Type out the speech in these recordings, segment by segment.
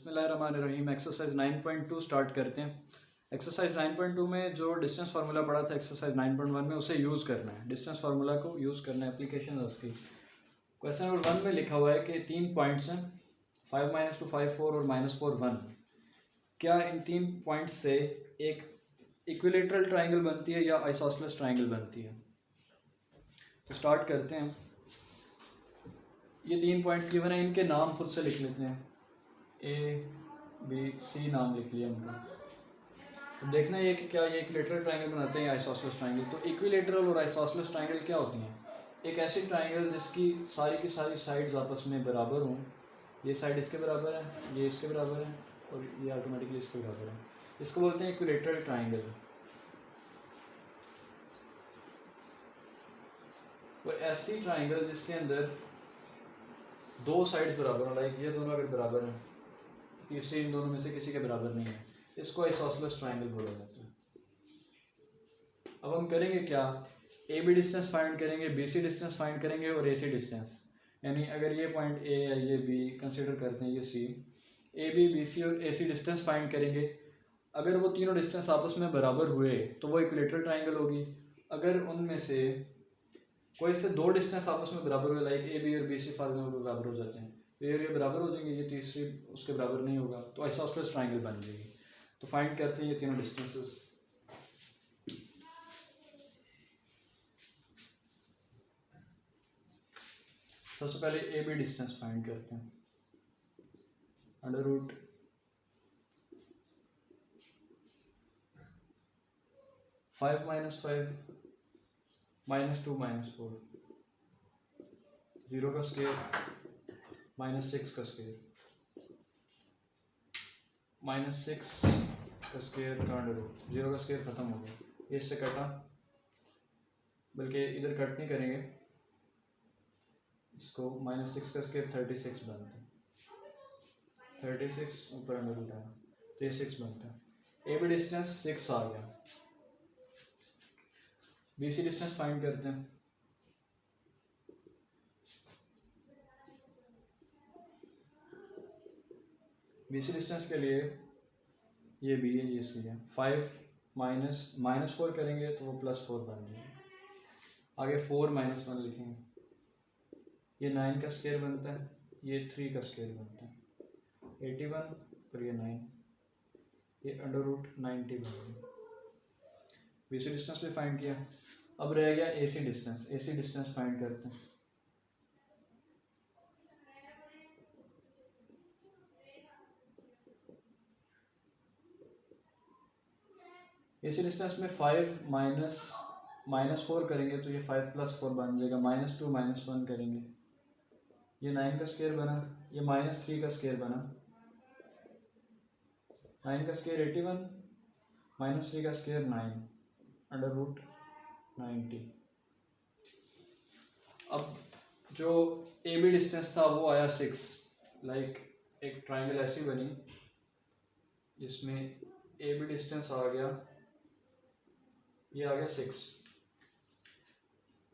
बिस्मिल्लाहिर्रहमानिर्रहीम। Exercise 9.2 start करते हैं। एक्सरसाइज 9.2 में जो डिस्टेंस फार्मूला पढ़ा था एक्सरसाइज 9.1 में, उसे यूज़ करना है। डिस्टेंस फार्मूला को यूज़ करना है, एप्लीकेशन है उसकी। क्वेश्चन नंबर 1 में लिखा हुआ है कि 3 पॉइंट्स हैं, 5 -2 5 4 और -4 1। क्या इन 3 पॉइंट्स से एक इक्विलेटरल ट्राइंगल बनती है या आइसोसेलेस ट्राइंगल बनती है? तो स्टार्ट करते हैं। ये 3 पॉइंट्स गिवन है, इनके नाम खुद से लिख लेते हैं। A, B, C नाम लिख लिया उनका। तो देखना है कि क्या ये इक्विलेटरल ट्राइंगल बनाते हैं या आइसोसेलेस ट्राइंगल। तो इक्विलेटरल और आइसोसेलेस ट्राइंगल क्या होती हैं? एक ऐसी ट्राइंगल जिसकी सारी की सारी साइड्स आपस में बराबर हों। ये साइड इसके बराबर है, ये इसके बराबर है और ये ऑटोमेटिकली इसके बराबर है। इसको बोलते हैं इक्विलेटरल ट्राइंगल। और ऐसी ट्राइंगल जिसके अंदर दो साइड्स बराबर हो, लाइक ये दोनों अगर बराबर हैं, तीसरी इन दोनों में से किसी के बराबर नहीं है, इसको आइसोसेलेस ट्राइंगल बोला जाता है। अब हम करेंगे क्या? ए बी डिस्टेंस फाइंड करेंगे, बी सी डिस्टेंस फाइंड करेंगे और ए सी डिस्टेंस। यानी अगर ये पॉइंट ए है, ये बी कंसिडर करते हैं, ये सी, ए बी बी सी और ए सी डिस्टेंस फाइंड करेंगे। अगर वो तीनों डिस्टेंस आपस में बराबर हुए तो वो इक्विलेटरल ट्राइंगल होगी। अगर उनमें से कोई से दो डिस्टेंस आपस में बराबर हुए, लाइक ए बी और बी सी फॉर एग्जाम्पल बराबर हो जाते हैं, तो ये बराबर हो जाएंगे, ये तीसरी उसके बराबर नहीं होगा, तो आइसोसेलेस ट्राइंगल बन जाएगी। तो फाइंड करते हैं ये तीनों डिस्टेंसेस। सबसे पहले ए बी डिस्टेंस फाइंड करते हैं। अंडर रूट फाइव -5 -2 -4, 0 का स्क्वायर -6 का स्क्वायर, -6 का स्क्वायर का अंडर रूट। 0 का स्क्वायर खत्म हो गया, इससे कटा, बल्कि इधर कट नहीं करेंगे इसको। -6 का स्क्वायर 36 बनता है, 36 ऊपर अंडर रूट आया तो ये 6 बनता है। ए बी डिस्टेंस 6 आ गया। बी सी डिस्टेंस फाइंड करते हैं। बी सी डिस्टेंस के लिए ये बी है, ये सी है। 5 -4 करेंगे तो वो +4 बन जाएगा। आगे 4 -1 लिखेंगे, ये 9 का स्क्वायर बनता है, ये 3 का स्क्वायर बनता है, 81 और ये 9, ये अंडर रूट 90 बन गया। बी सी डिस्टेंस भी फाइंड किया। अब रह गया ए सी डिस्टेंस। ए सी डिस्टेंस फाइंड करते हैं। ए सी डिस्टेंस में 5 -4 करेंगे तो ये 5 +4 बन जाएगा। -2 -1 करेंगे, ये 9 का स्क्वायर बना, ये -3 का स्क्वायर बना, 9 का स्क्वायर 81, -3 का स्क्वायर 9, अंडर रूट 90। अब जो ए बी डिस्टेंस था वो आया 6। लाइक एक ट्राइंगल ऐसी बनी जिसमें ए बी डिस्टेंस आ गया, ये आ गया 6।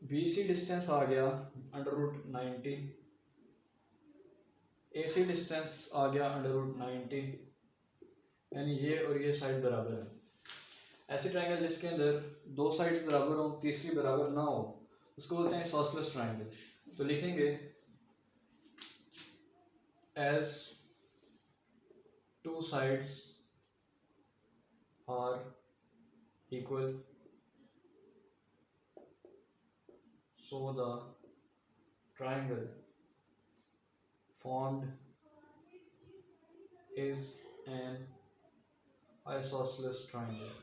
बी सी डिस्टेंस आ गया अंडर रूट 90, ए सी डिस्टेंस आ गया अंडर रूट 90, यानी ये और ये साइड बराबर है। ऐसी ट्राइंगल जिसके अंदर दो साइड्स बराबर हो, तीसरी बराबर ना हो, उसको बोलते हैं आइसोसेलेस ट्राइंगल। तो लिखेंगे as two sides are equal so the triangle formed is an isosceles triangle।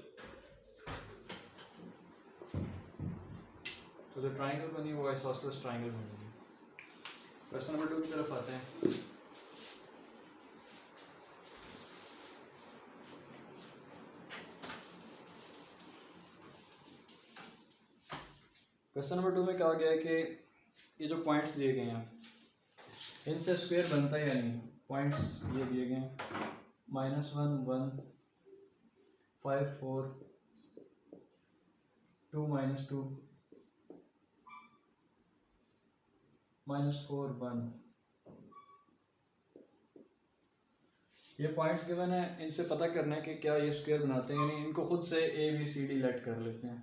तो जो ट्राइंगल बनी वो आइसोसेलेस ट्राइंगल बनेगी। क्वेश्चन नंबर 2 की तरफ आते हैं। क्वेश्चन नंबर 2 में कहा गया है कि ये जो पॉइंट्स दिए गए हैं इनसे स्क्वायर बनता है या नहीं। पॉइंट्स ये दिए गए हैं, -1 1 5 4 2 -2 -4 1। ये पॉइंट्स गिवन है, इनसे पता करना है कि क्या ये स्क्वायर बनाते हैं, यानी इनको खुद से A B C D let कर लेते हैं।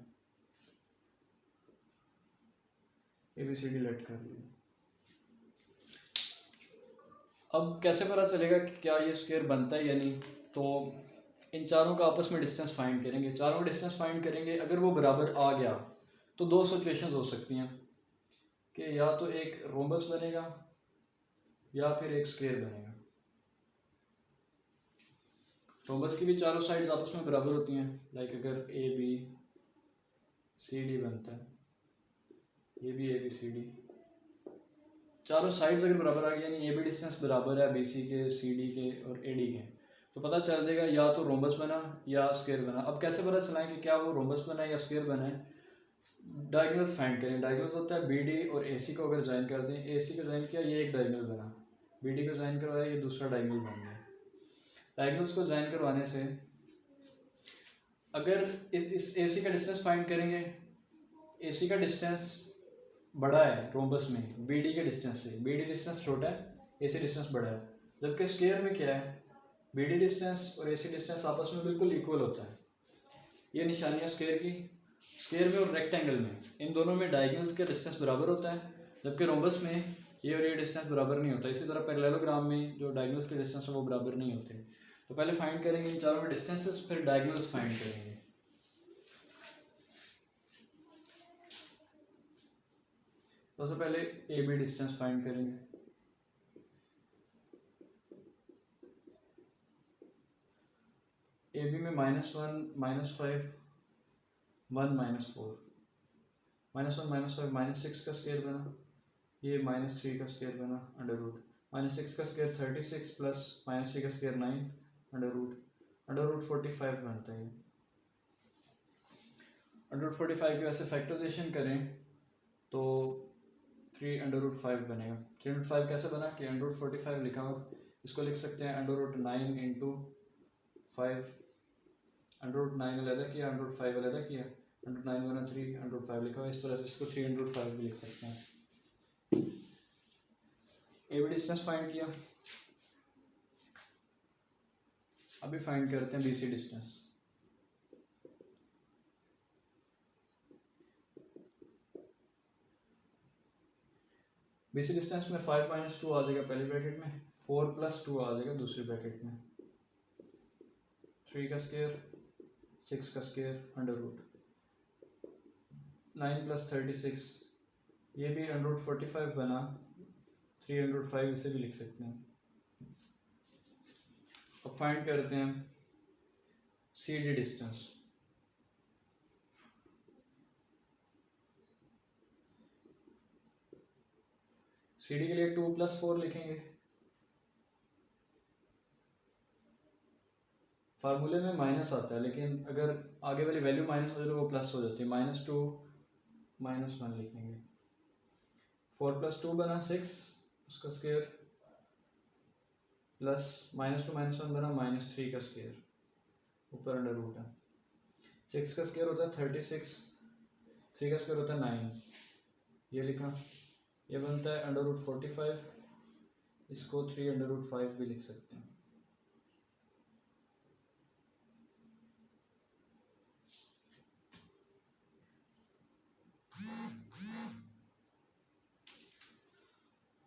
A B C D let कर लिया। अब कैसे पता चलेगा कि क्या ये स्क्वायर बनता है या नहीं? तो इन चारों का आपस में डिस्टेंस फाइंड करेंगे। चारों डिस्टेंस फाइंड करेंगे, अगर वो बराबर आ गया तो दो सिचुएशंस हो सकती हैं कि या तो एक रोम्बस बनेगा या फिर एक स्क्वायर बनेगा। रोम्बस की भी चारों साइड्स आपस में बराबर होती हैं, लाइक अगर ए बी सी डी बनता है, ये भी ए बी सी डी, चारों साइड्स अगर बराबर आ गई, यानी ए बी डिस्टेंस बराबर है बी सी के, सी डी के और ए डी के, तो पता चल जाएगा या तो रोम्बस बना या स्क्वायर बना। अब कैसे पता चलाएं कि क्या वो रोम्बस बना है या स्क्वायर बना है? डायगोनल्स फाइंड करें। डायगोनल्स होता है बी डी और ए सी को अगर ज्वाइन कर दें, ए सी को ज्वाइन किया, ये एक डायगोनल बना, बी डी को ज्वाइन करवाया, ये दूसरा डायगोनल बन गया। डायगोनल्स को ज्वाइन करवाने से अगर इस ए सी का डिस्टेंस फाइंड करेंगे, ए सी का डिस्टेंस बड़ा है रोम्बस में बी डी के डिस्टेंस से, बी डी डिस्टेंस छोटा है, ए सी डिस्टेंस बड़ा है। जबकि स्क्वायर में क्या है, बी डी डिस्टेंस और ए सी डिस्टेंस आपस में बिल्कुल इक्वल होता है। ये निशानी है स्क्वायर की। स्क्वायर में और रेक्टेंगल में, इन दोनों में डायगोनल्स का डिस्टेंस बराबर होता है, जबकि रोम्बस में ये और ये डिस्टेंस बराबर नहीं होता। इसी तरह पैरेललोग्राम में जो डायगोनल्स के डिस्टेंस है वो बराबर नहीं होते। तो पहले फाइंड करेंगे इन चारों में डिस्टेंसेस, फिर डायगोनल्स फाइंड करेंगे। सबसे पहले ए बी डिस्टेंस फाइंड करेंगे। ए बी में -1 -5 1 -4, -1 -5 -6 का स्क्वायर बना, ये -3 का स्क्वायर बना अंडर रूट, -6 का स्क्वायर 36 प्लस -3 का स्क्वायर 9 अंडर रूट 45 बनता है। अंडर रूट 45 की वैसे फैक्टराइजेशन करें तो 3√5 बनेगा। 3√5 कैसे बना कि √45 लिखा हुआ, इसको लिख सकते हैं √9 इंटू 5, √9 अलग किया, √5 अलग किया, √9 बना 3, √5 लिखा हुआ, इस तरह से इसको 3√5 भी लिख सकते हैं। ए बी डिस्टेंस फाइंड किया, अभी फाइंड करते हैं बी सी डिस्टेंस। बी सी डिस्टेंस में 5 - 2 आ जाएगा पहली ब्रैकेट में, 4 + 2 आ जाएगा दूसरी ब्रैकेट में, 3 का स्क्वायर 6 का स्क्वायर अंडर रूट 9 + 36, ये भी √45 बना, 305 इसे भी लिख सकते हैं। अब फाइंड करते हैं C D distance. C D के लिए 2 + 4 लिखेंगे। फार्मूले में माइनस आता है, लेकिन अगर आगे वाली वैल्यू माइनस हो जाए तो वो प्लस हो जाती है। -2 -1 लिखेंगे। 4 + 2 बना 6, उसका स्क्वायर, प्लस -2 -1 बना -3 का स्क्वायर, ऊपर अंडर रूट है। 6 का स्क्वायर होता है 36, 3 का स्क्वायर होता है 9, ये लिखा। ये बनता है √45, इसको 3√5 भी लिख सकते हैं।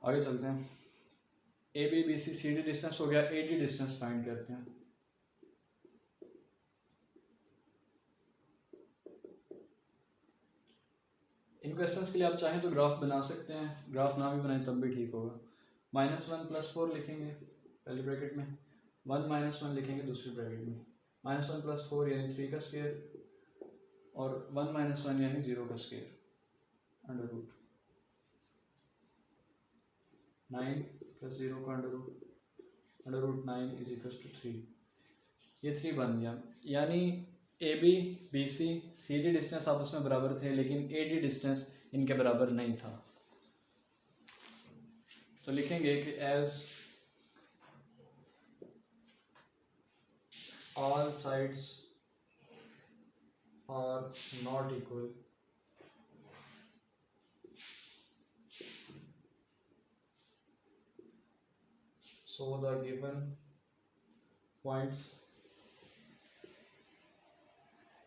आगे चलते हैं। A B B C C D distance हो गया, ए डी डिस्टेंस फाइंड करते हैं। इन क्वेश्चंस के लिए आप चाहें तो ग्राफ बना सकते हैं, ग्राफ ना भी बनाएं तब भी ठीक होगा। -1 + 4 लिखेंगे पहली ब्रैकेट में, 1 - 1 लिखेंगे दूसरी ब्रैकेट में, -1 + 4 यानी 3 का स्क्वायर, और 1 - 1 यानी 0 का स्क्वायर अंडर रूट 9 + 0 का अंडर रूट 9 = 3, ये 3 बन गया। यानी A B B C C D distance आपस में बराबर थे, लेकिन ए डी डिस्टेंस इनके बराबर नहीं था। तो लिखेंगे कि as all sides are not equal, so the given points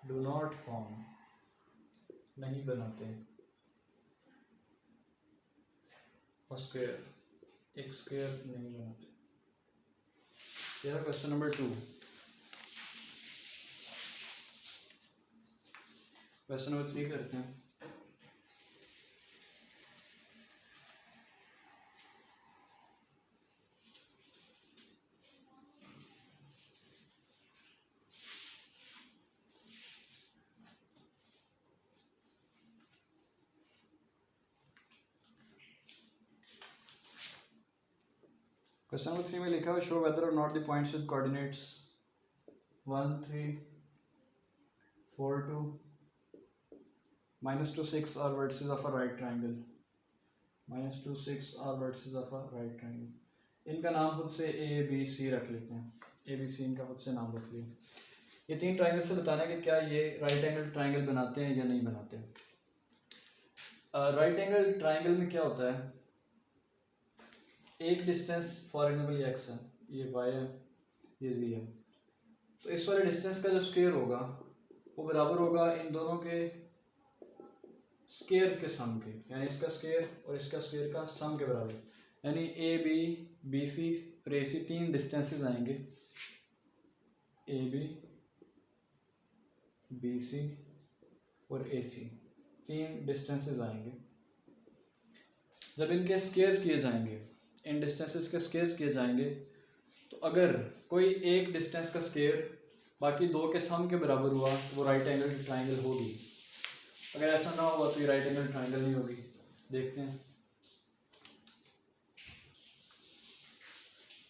do not form, नहीं बनाते स्क्वायर, एक स्क्वायर नहीं बनाते। यह क्वेश्चन नंबर 2। क्वेश्चन नंबर 3 करते हैं। क्वेश्चन नंबर 3 में लिखा हुआ शो वेदर और not the points with coordinates 1 3 4 2 -2 6 are vertices of a right triangle, -2 6 are vertices of a right triangle। इनका नाम खुद से ए बी सी रख लेते हैं, ए बी सी इनका खुद से नाम रख लिया। ये 3 ट्राइंगल से बताना है कि क्या ये राइट एंगल ट्राइंगल बनाते हैं या नहीं बनाते। राइट एंगल ट्राइंगल में क्या होता है, एक डिस्टेंस फॉर एग्जांपल ये x है, ये y है, ये z है, तो इस वाले डिस्टेंस का जो स्क्वायर होगा वो बराबर होगा इन दोनों के स्क्वायर्स के सम के, यानी इसका स्क्वायर और इसका स्क्वायर का सम के बराबर। यानी ए बी बी सी और ए सी 3 डिस्टेंसेस आएंगे, ए बी बी सी और ए सी 3 डिस्टेंसेस आएंगे। जब इनके स्क्वायर्स किए जाएंगे, इन डिस्टेंसेस के स्क्वायर्स किए जाएंगे, तो अगर कोई एक डिस्टेंस का स्क्वायर बाकी 2 के सम के बराबर हुआ तो वो राइट एंगल की ट्राइंगल होगी। अगर ऐसा ना हुआ तो ये राइट एंगल ट्राइंगल नहीं होगी। देखते हैं,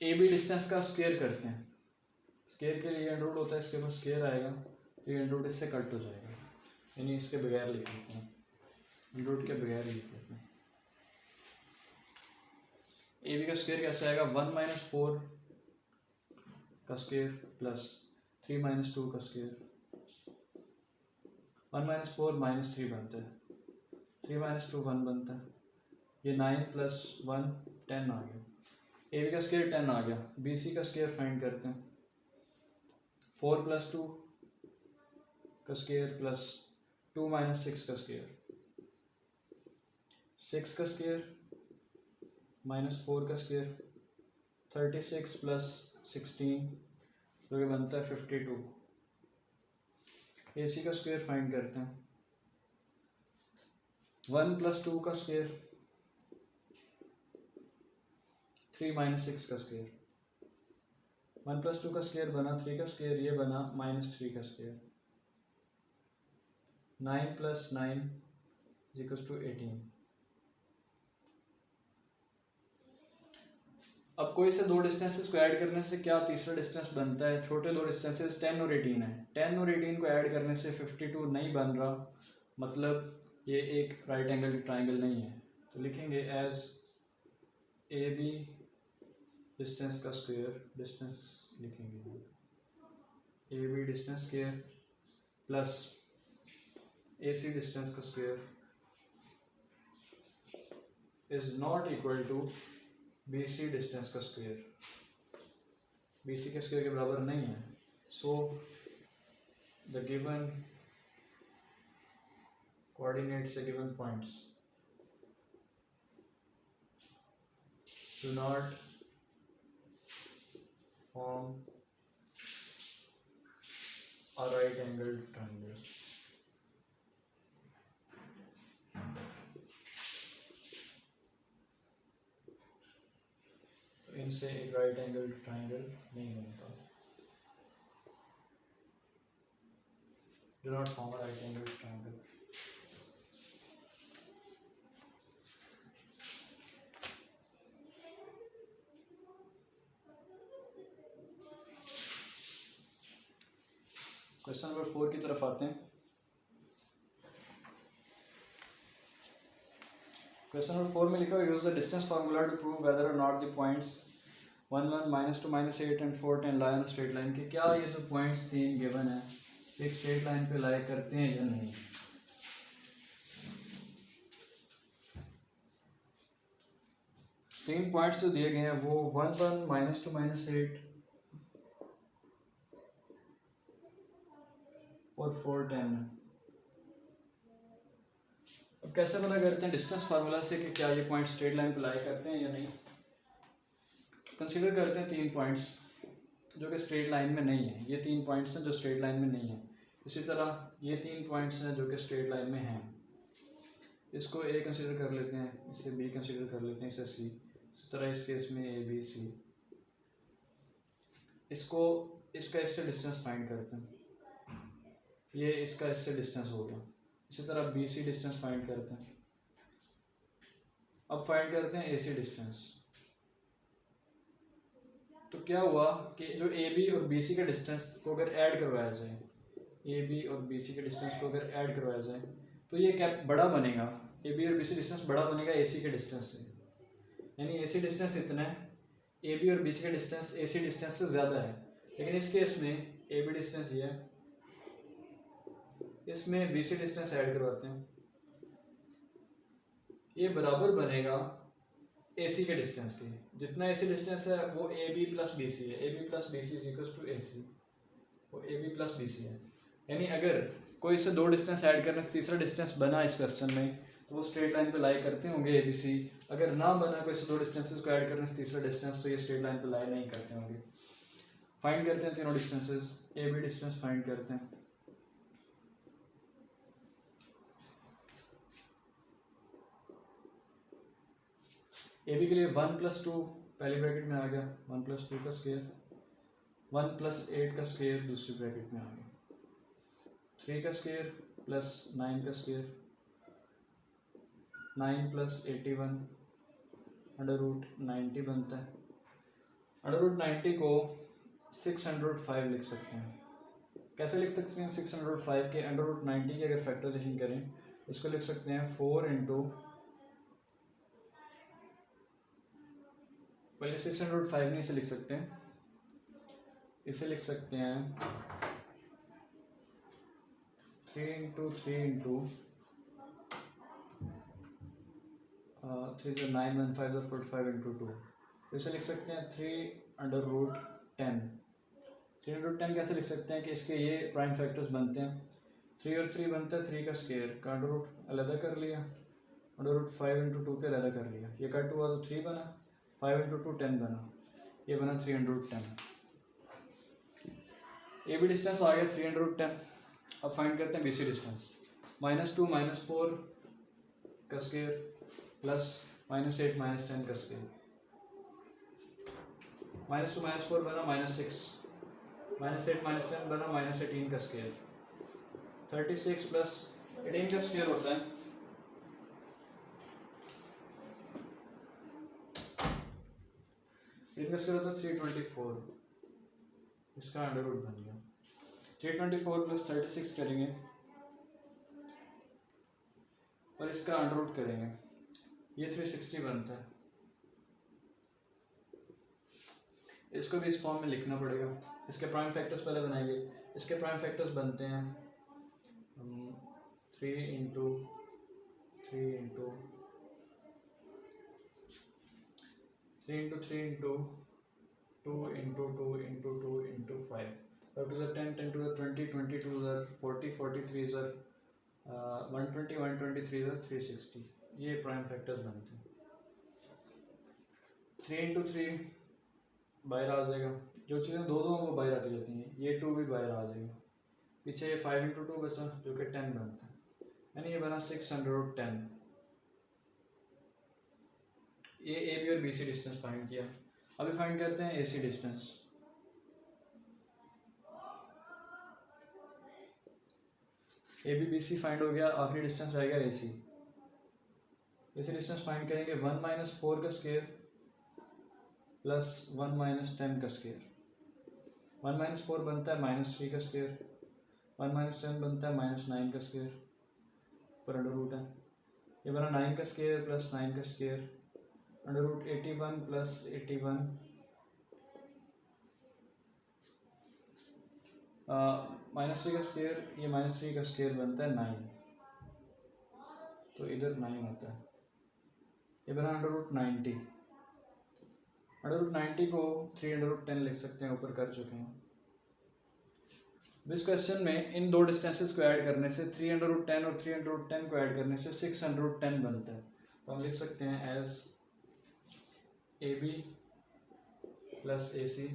ए बी डिस्टेंस का स्क्वायर करते हैं। स्क्वायर के लिए अंडर रूट होता है, इसके पास स्क्वायर आएगा तो ये अंडर रूट इससे कट हो जाएगा, यानी इसके बगैर लिख लेते हैं, अंडर रूट के बगैर लिख लेते हैं। ए बी का स्क्वायर कैसे आएगा, 1 - 4 का स्क्वायर प्लस 3 - 2 का स्क्वायर। 1 - 4 -3 बनता है, 3 - 2 1 बनता है, ये 9 + 1 10 आ गया। ए बी का स्क्वायर 10 आ गया। बी सी का स्क्वायर फाइंड करते हैं, 4 + 2 का स्क्वायर प्लस 2 - 6 का स्क्वायर, 6 का स्क्वायर -4 का स्क्वायर, 36 + 16 जो कि बनता है 52। ए सी का स्क्वायर फाइंड करते हैं, 1 + 2 का स्क्वायर, 3 - 6 का स्क्वायर, 1 + 2 का स्क्वायर बना 3 का स्क्वायर, ये बना -3 का स्क्वायर, 9 + 9 = 18। अब कोई से 2 डिस्टेंसेस को ऐड करने से क्या तीसरा डिस्टेंस बनता है। छोटे 2 डिस्टेंसेस 10 और 18 है, 10 और 18 को ऐड करने से 52 नहीं बन रहा, मतलब ये एक राइट एंगल ट्राइंगल नहीं है। तो लिखेंगे एज ए बी डिस्टेंस का स्क्वायर, डिस्टेंस लिखेंगे a B distance square plus a c distance का square is not equal to b C distance का स्क्वायर, बी सी के स्क्वायर के बराबर नहीं है। सो द गिवन कोऑर्डिनेट्स से given points do not form a right angled triangle। तो इनसे एक राइट एंगल ट्राइंगल नहीं बनता। Do not form a right angled triangle। Question number 4 की तरफ आते हैं। क्वेश्चन नंबर 4 में लिखा है use the distance formula to prove whether और not the points 1 1 -2 -8 and 4 10 lie on straight line के क्या ये जो पॉइंट्स 3 गिवन है एक स्ट्रेट लाइन पे लाई करते हैं या नहीं। तीन पॉइंट्स जो दिए गए हैं वो 1 1 -2 -8 और 410। अब कैसे पता करते हैं डिस्टेंस फार्मूला से कि क्या ये पॉइंट स्ट्रेट लाइन पर लाई करते हैं या नहीं। कंसीडर करते हैं 3 पॉइंट्स जो कि स्ट्रेट लाइन में नहीं है। ये 3 पॉइंट्स हैं जो स्ट्रेट लाइन में नहीं है। इसी तरह ये 3 पॉइंट्स हैं जो कि स्ट्रेट लाइन में हैं। इसको ए कंसीडर कर लेते हैं, इसे बी कंसीडर कर लेते हैं, इसे सी। इसी तरह इस केस में ए बी सी। इसको इसका इससे डिस्टेंस फाइंड करते हैं। ये इसका इससे डिस्टेंस हो गया। इसी तरह बी सी डिस्टेंस फाइंड करते हैं। अब फाइंड करते हैं ए सी डिस्टेंस। तो क्या हुआ कि जो ए बी और बी सी का डिस्टेंस को अगर ऐड करवाया जाए, ए बी और बी सी के डिस्टेंस को अगर ऐड करवाया जाए तो ये क्या बड़ा बनेगा, ए बी और बी सी डिस्टेंस बड़ा बनेगा ए सी के डिस्टेंस से। यानी ए सी डिस्टेंस इतना है, ए बी और बी सी का डिस्टेंस ए सी डिस्टेंस से ज़्यादा है। लेकिन इस केस में ए बी डिस्टेंस ये है, इसमें बी सी डिस्टेंस ऐड करवाते हैं, ये बराबर बनेगा ए सी के डिस्टेंस के। जितना ए सी डिस्टेंस है वो a b plus b c है। A b plus b c is equal to a c, वो a b plus b c है। यानी अगर कोई इससे 2 डिस्टेंस ऐड करने से तीसरा डिस्टेंस बना इस क्वेश्चन में तो वो स्ट्रेट लाइन पे लाई करते होंगे ए बी सी। अगर ना बना कोई इससे 2 डिस्टेंसेस को ऐड करने से तीसरा डिस्टेंस तो ये स्ट्रेट लाइन पे लाई नहीं करते होंगे। फाइंड करते हैं तीनों distances. A B distance find करते हैं। ए बी के लिए 1 + 2 पहली ब्रैकेट में आ गया, 1 + 2 का स्क्वायर, 1 + 8 का स्क्वायर दूसरी ब्रैकेट में आ गया, 3 का स्क्वायर प्लस 9 का स्क्वायर, 9 + 81 √90 बनता है। √90 को 605 लिख सकते हैं। कैसे लिख सकते हैं 605 के √90 की अगर फैक्टराइजेशन करें इसको लिख सकते हैं 4 इंटू, पहले 605 नहीं इसे लिख सकते हैं, इसे लिख सकते हैं 3 इंटू 3 इंटू 3 9 1 5 45 इंटू 2। इसे लिख सकते हैं 3/10। 3/10 कैसे लिख सकते हैं कि इसके ये प्राइम फैक्टर्स बनते हैं, 3 और 3 बनता है 3 का स्क्वायर का √ अलग कर लिया, √5 इंटू 2 पे अलग कर लिया, ये कट हुआ तो 3 बना, 5 इंटू 2 10 बना, ये बना 3/10। ए बी डिस्टेंस आ गया 3/10। अब फाइंड करते हैं बी सी डिस्टेंस। -2 -4 का स्क्वायर प्लस -8 -10 का स्क्वायर, -2 -4 बना -6, -8 -10 बना -18 का स्क्वायर, 36 प्लस 18 का स्क्वायर होता है 324, इसका अंडर रूट बन गया। 324 प्लस 36 करेंगे और इसका अंडर रूट करेंगे, ये 360 बनता है। इसको भी इस फॉर्म में लिखना पड़ेगा। इसके प्राइम फैक्टर्स पहले बनाएंगे। इसके प्राइम फैक्टर्स बनते हैं 3 into 3 into 3 into 3 into 2 into 2 into 2 into 5, 5 to the 10, 10 to the 20, 20 to the 40, 43 is 120, 123 is 360। ये प्राइम फैक्टर्स बनते हैं। 3 इंटू 3 बाहर आ जाएगा, जो चीज़ें दो दो वो बाहर आती जाती हैं, ये 2 भी बाहर आ जाएगा। पीछे 5 इंटू 2 बचा जो कि 10 बनता है, यानी ये बना 610। ये ए बी और बी सी डिस्टेंस फाइंड किया। अभी फाइंड करते हैं a c distance. A B B c find हो गया, आखिरी डिस्टेंस रहेगा ए सी। ए सी डिस्टेंस फाइंड करेंगे 1 - 4 का स्क्वायर प्लस 1 - 10 का स्क्वायर। 1 - 4 बनता है -3 का स्क्वायर, 1 - 10 बनता है -9 का स्क्वायर, पर अंडर रूट है, ये बना 9 का स्क्वायर प्लस 9 का स्क्वायर, √81 प्लस 81, -3 का स्क्वायर, ये -3 का स्क्वायर बनता है 9, तो इधर 9 होता है, ये बना √90। √90 को 3/10 लिख सकते हैं, ऊपर कर चुके हैं। इस क्वेश्चन में इन दो डिस्टेंसेस को ऐड करने से 3/10 और 3/10 को ऐड करने से 6/10 बनता है। तो हम लिख सकते हैं as AB plus AC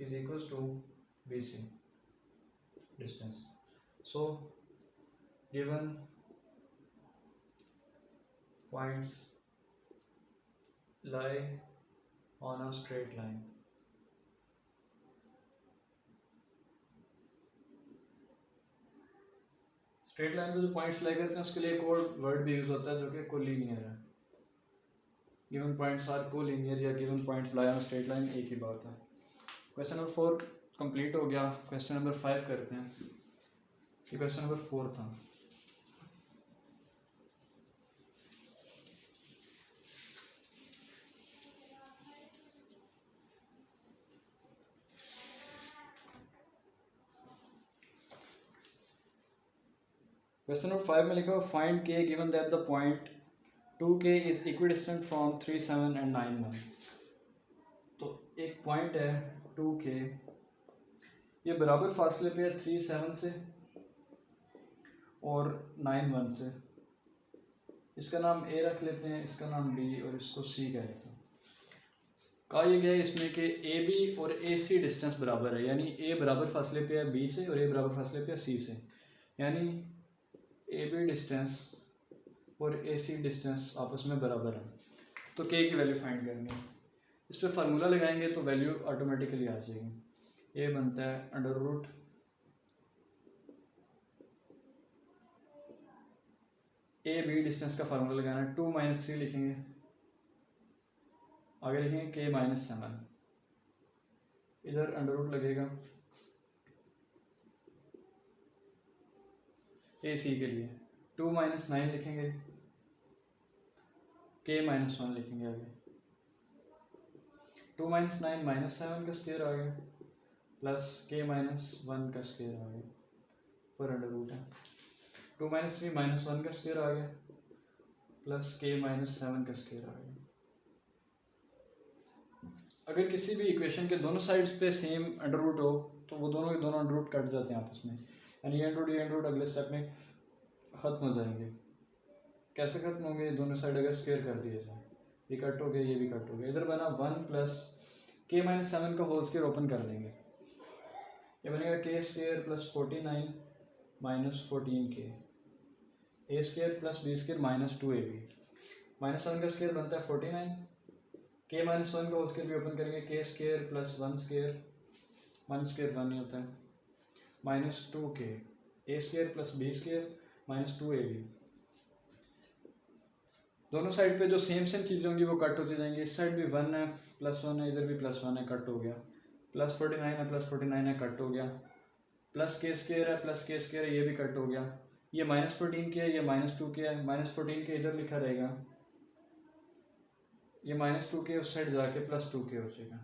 is equal to BC distance. So given points lie on a straight line. Straight line पे जो पॉइंट्स लाई करते हैं उसके लिए एक और वर्ड भी यूज होता है जो कि कोलिनियर है। गिवन पॉइंट्स आर कोलिनियर या given points lie on straight line, एक ही बात है। क्वेश्चन नंबर 4 कंप्लीट हो गया। क्वेश्चन नंबर 5 करते हैं। ये क्वेश्चन नंबर 4 था। क्वेश्चन नंबर 5 में लिखा हुआ फाइंड के given that the point 2K is equidistant from 3, 7 and 9, 1। तो एक पॉइंट है 2K, ये बराबर फासले पे है 3, 7 से और 9, 1 से। इसका नाम A रख लेते हैं, इसका नाम B और इसको C कह लेते हैं। कहा यह गया इसमें कि AB और AC डिस्टेंस बराबर है, यानी A बराबर फासले पे है B से और A बराबर फासले पे है C से, यानी AB डिस्टेंस और AC डिस्टेंस आपस में बराबर है। तो K की वैल्यू फाइंड करनी है। इस पर फार्मूला लगाएंगे तो वैल्यू ऑटोमेटिकली आ जाएगी। A बनता है √ AB डिस्टेंस का फार्मूला लगाना है, 2 - 3 लिखेंगे, आगे लिखेंगे K - 7, इधर √ लगेगा AC के लिए, 2 - 9 लिखेंगे, K - 1 लिखेंगे आगे, 2 - 9 -7 का स्क्वायर आ गया प्लस K - 1 का स्क्वायर आ गया पर √ है, 2 - 3 -1 का स्क्वायर आ गया प्लस K - 7 का स्क्वायर आ गया। अगर किसी भी इक्वेशन के दोनों साइड्स पे सेम √ हो तो वो दोनों के दोनों √ कट जाते हैं आपस में, यानी ये √ अगले स्टेप में ख़त्म हो जाएंगे। कैसे खत्म होंगे? दोनों साइड अगर स्क्वायर कर दिए जाए, ये कट हो गया, ये भी कट हो गया। इधर बना 1 प्लस K - 7 का होल स्क्वायर ओपन कर देंगे, ये बनेगा K² plus 49 minus 14K, A² plus B² minus 2AB, -7 का स्क्वायर बनता है 49, K - 1 का होल स्क्वायर भी ओपन करेंगे, K² प्लस 1² 1² 1 ही होता है, minus 2K, A² plus B² minus 2AB। दोनों साइड पे जो सेम चीज़ें होंगी वो कट होती जाएंगी। इस साइड भी 1 है, +1 है, इधर भी +1 है, कट हो गया, प्लस 49 है, +49 है, कट हो गया, प्लस K² है, प्लस K² है, ये भी कट हो गया। ये -14K है, ये -2K है, -14K इधर लिखा रहेगा, ये -2K उस साइड जाके +2K हो जाएगा,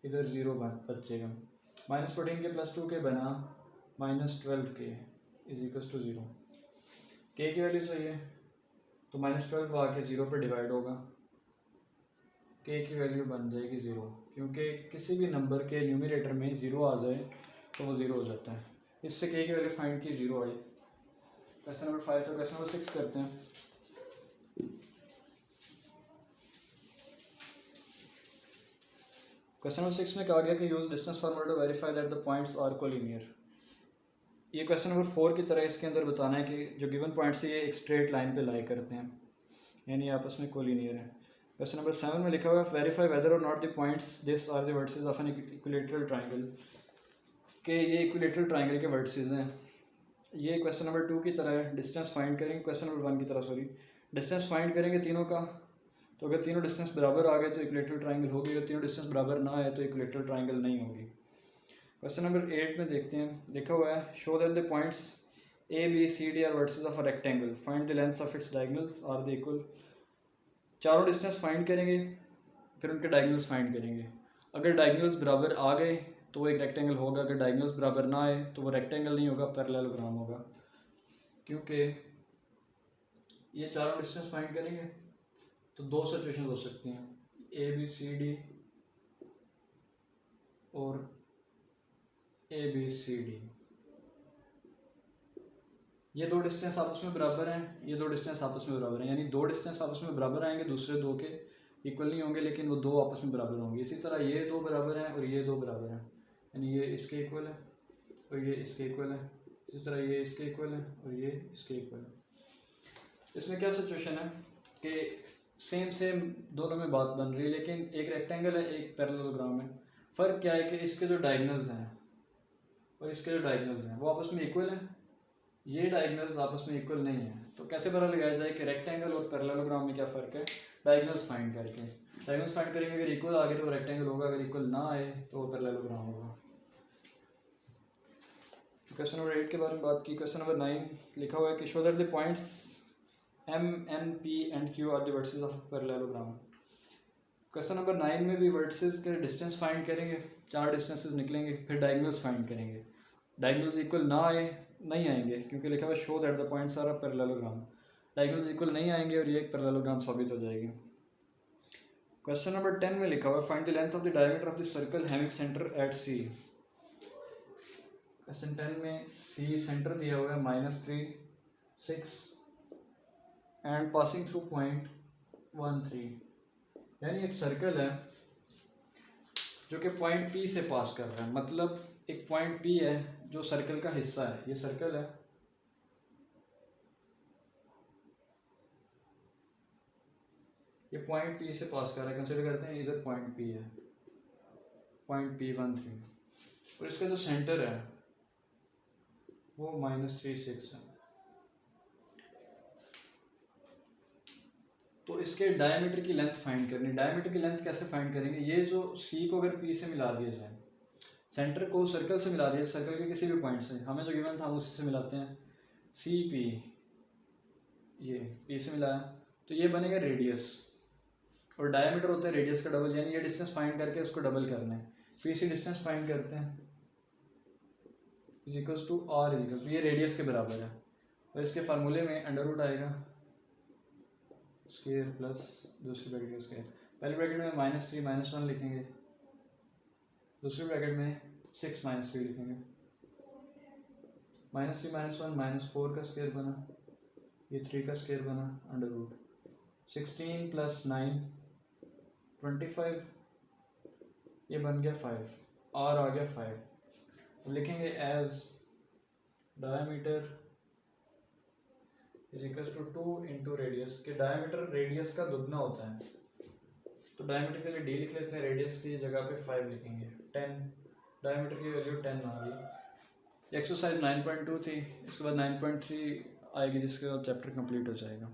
इधर 0 बचेगा। -14K प्लस 2K बना -12K is equal to 0। K की वैल्यू सही है तो -12 आके 0 पर डिवाइड होगा, K की वैल्यू बन जाएगी 0, क्योंकि किसी भी नंबर के न्यूमरेटर में 0 आ जाए तो वो 0 हो जाता है। इससे K की वैल्यू फाइंड की 0 आई। क्वेश्चन नंबर 5 तो क्वेश्चन नंबर 6 करते हैं। क्वेश्चन नंबर 6 में कहा गया कि use distance formula to verify that the points are collinear. ये क्वेश्चन नंबर 4 की तरह इसके अंदर बताना है कि जो गिवन पॉइंट्स है ये एक स्ट्रेट लाइन पे लाई करते हैं, यानी आपस में कोलिनियर है। क्वेश्चन नंबर 7 में लिखा हुआ है वेरीफाई वेदर और not the points this are the vertices of an equilateral triangle, कि ये इक्विलेटरल ट्रायंगल के वर्टिसेस हैं। ये क्वेश्चन नंबर 2 की तरह है, डिस्टेंस फाइंड करेंगे, क्वेश्चन नंबर 1 की तरह सॉरी, डिस्टेंस फाइंड करेंगे तीनों का। तो अगर तीनों डिस्टेंस बराबर आ गए तो इक्विलेटरल ट्रायंगल होगी, अगर तीनों डिस्टेंस बराबर ना आए तो इक्विलेटरल ट्रायंगल नहीं होगी। क्वेश्चन नंबर 8 में देखते हैं, लिखा हुआ है show that the points A, B, C, D are vertices of a rectangle, find the lengths of its diagonals are the equal. चारों डिस्टेंस फाइंड करेंगे, फिर उनके डायगोनल्स फाइंड करेंगे। अगर डायगोनल्स बराबर आ गए तो वो एक रेक्टेंगल होगा, अगर डायगोनल्स बराबर ना आए तो वो रेक्टेंगल नहीं होगा, पैरेललोग्राम होगा। क्योंकि ये चारों डिस्टेंस फाइंड करेंगे तो दो सिचुएशन हो सकती हैं, A, B, C, D और ABCD, ये दो डिस्टेंस आपस में बराबर हैं, ये दो डिस्टेंस आपस में बराबर हैं, यानी दो डिस्टेंस आपस में बराबर आएंगे, दूसरे दो के इक्वल नहीं होंगे, लेकिन वो दो आपस में बराबर होंगे। इसी तरह ये दो बराबर हैं और ये दो बराबर हैं, यानी ये इसके इक्वल है और ये इसके इक्वल है। इसी तरह ये इसके इक्वल है और ये इसके इक्वल है। इसमें क्या सिचुएशन है कि सेम दोनों में बात बन रही है, लेकिन एक रेक्टेंगल है, एक पैरेललोग्राम है। फ़र्क क्या है कि इसके जो डायगोनल्स हैं और इसके जो डायगोनल्स हैं वो आपस में इक्वल हैं, ये डायगोनल्स आपस में इक्वल नहीं है। तो कैसे पता लगाया जाए कि रेक्टेंगल और पैरेललोग्राम में क्या फ़र्क है? डायगोनल्स फाइंड करके। डायगोनल्स फाइंड करेंगे, अगर इक्वल आ गए तो रेक्टेंगल होगा, अगर इक्वल ना आए तो वो पैरेललोग्राम होगा। क्वेश्चन नंबर 8 के बारे में बात की। क्वेश्चन नंबर 9 लिखा हुआ है कि show that the points M, N, P and Q are the vertices of parallelogram. Question number 9 में भी वर्टिसेस के डिस्टेंस फाइंड करेंगे, 4 डिस्टेंसेस निकलेंगे, फिर डायगोनल्स फाइंड करेंगे। डायगोनल्स इक्वल ना आए, नहीं आएंगे, क्योंकि लिखा हुआ show that the points are a parallelogram. Diagonals equal नहीं आएंगे और ये एक पैरेललोग्राम साबित हो जाएगी। क्वेश्चन नंबर 10 में लिखा हुआ है find the length of the diameter of the circle having centre at C। Question 10 में C सेंटर दिया हुआ है -3, 6 एंड पासिंग थ्रू पॉइंट 1, 3, यानी एक सर्कल है जो कि पॉइंट P से पास कर रहा है। मतलब एक पॉइंट P है जो सर्कल का हिस्सा है, ये सर्कल है, ये पॉइंट P से पास कर रहा है। कंसिडर करते हैं इधर पॉइंट P है, पॉइंट P1, 3, और इसका जो सेंटर है वो -3, 6 है। तो इसके डायमीटर की लेंथ फाइंड करनी। डायमीटर की लेंथ कैसे फाइंड करेंगे? ये जो C को अगर P से मिला दिया जाए, सेंटर को सर्कल से मिला दिया, सर्कल के किसी भी पॉइंट से, हमें जो गिवन था उसी से मिलाते हैं। CP, ये P से मिलाया तो ये बनेगा रेडियस, और डायमीटर होता है रेडियस का डबल, यानी ये डिस्टेंस फाइंड करके उसको डबल करना है। PC डिस्टेंस फाइंड करते हैं is equals to R is equals to, ये रेडियस के बराबर है, और इसके फार्मूले में अंडर रूट आएगा स्क्वायर प्लस दूसरी ब्रैकेट का स्क्वायर। पहले ब्रैकेट में -3 -1 लिखेंगे, दूसरी ब्रैकेट में 6 -3 लिखेंगे। -3 -1 -4 का स्क्वायर बना, ये 3 का स्क्वायर बना, अंडर रूट 16 + 9 25, ये बन गया 5, R आ गया 5। अब लिखेंगे as diameter is equals to 2 into radius, के डायमीटर रेडियस का दुगना होता है, तो डायमीटर के लिए D लिख लेते हैं, रेडियस की जगह पे 5 लिखेंगे। 10, डायमीटर की वैल्यू 10 आ गई। एक्सरसाइज 9.2 थी, इसके बाद 9.3 आएगी, जिसके बाद चैप्टर कंप्लीट हो जाएगा।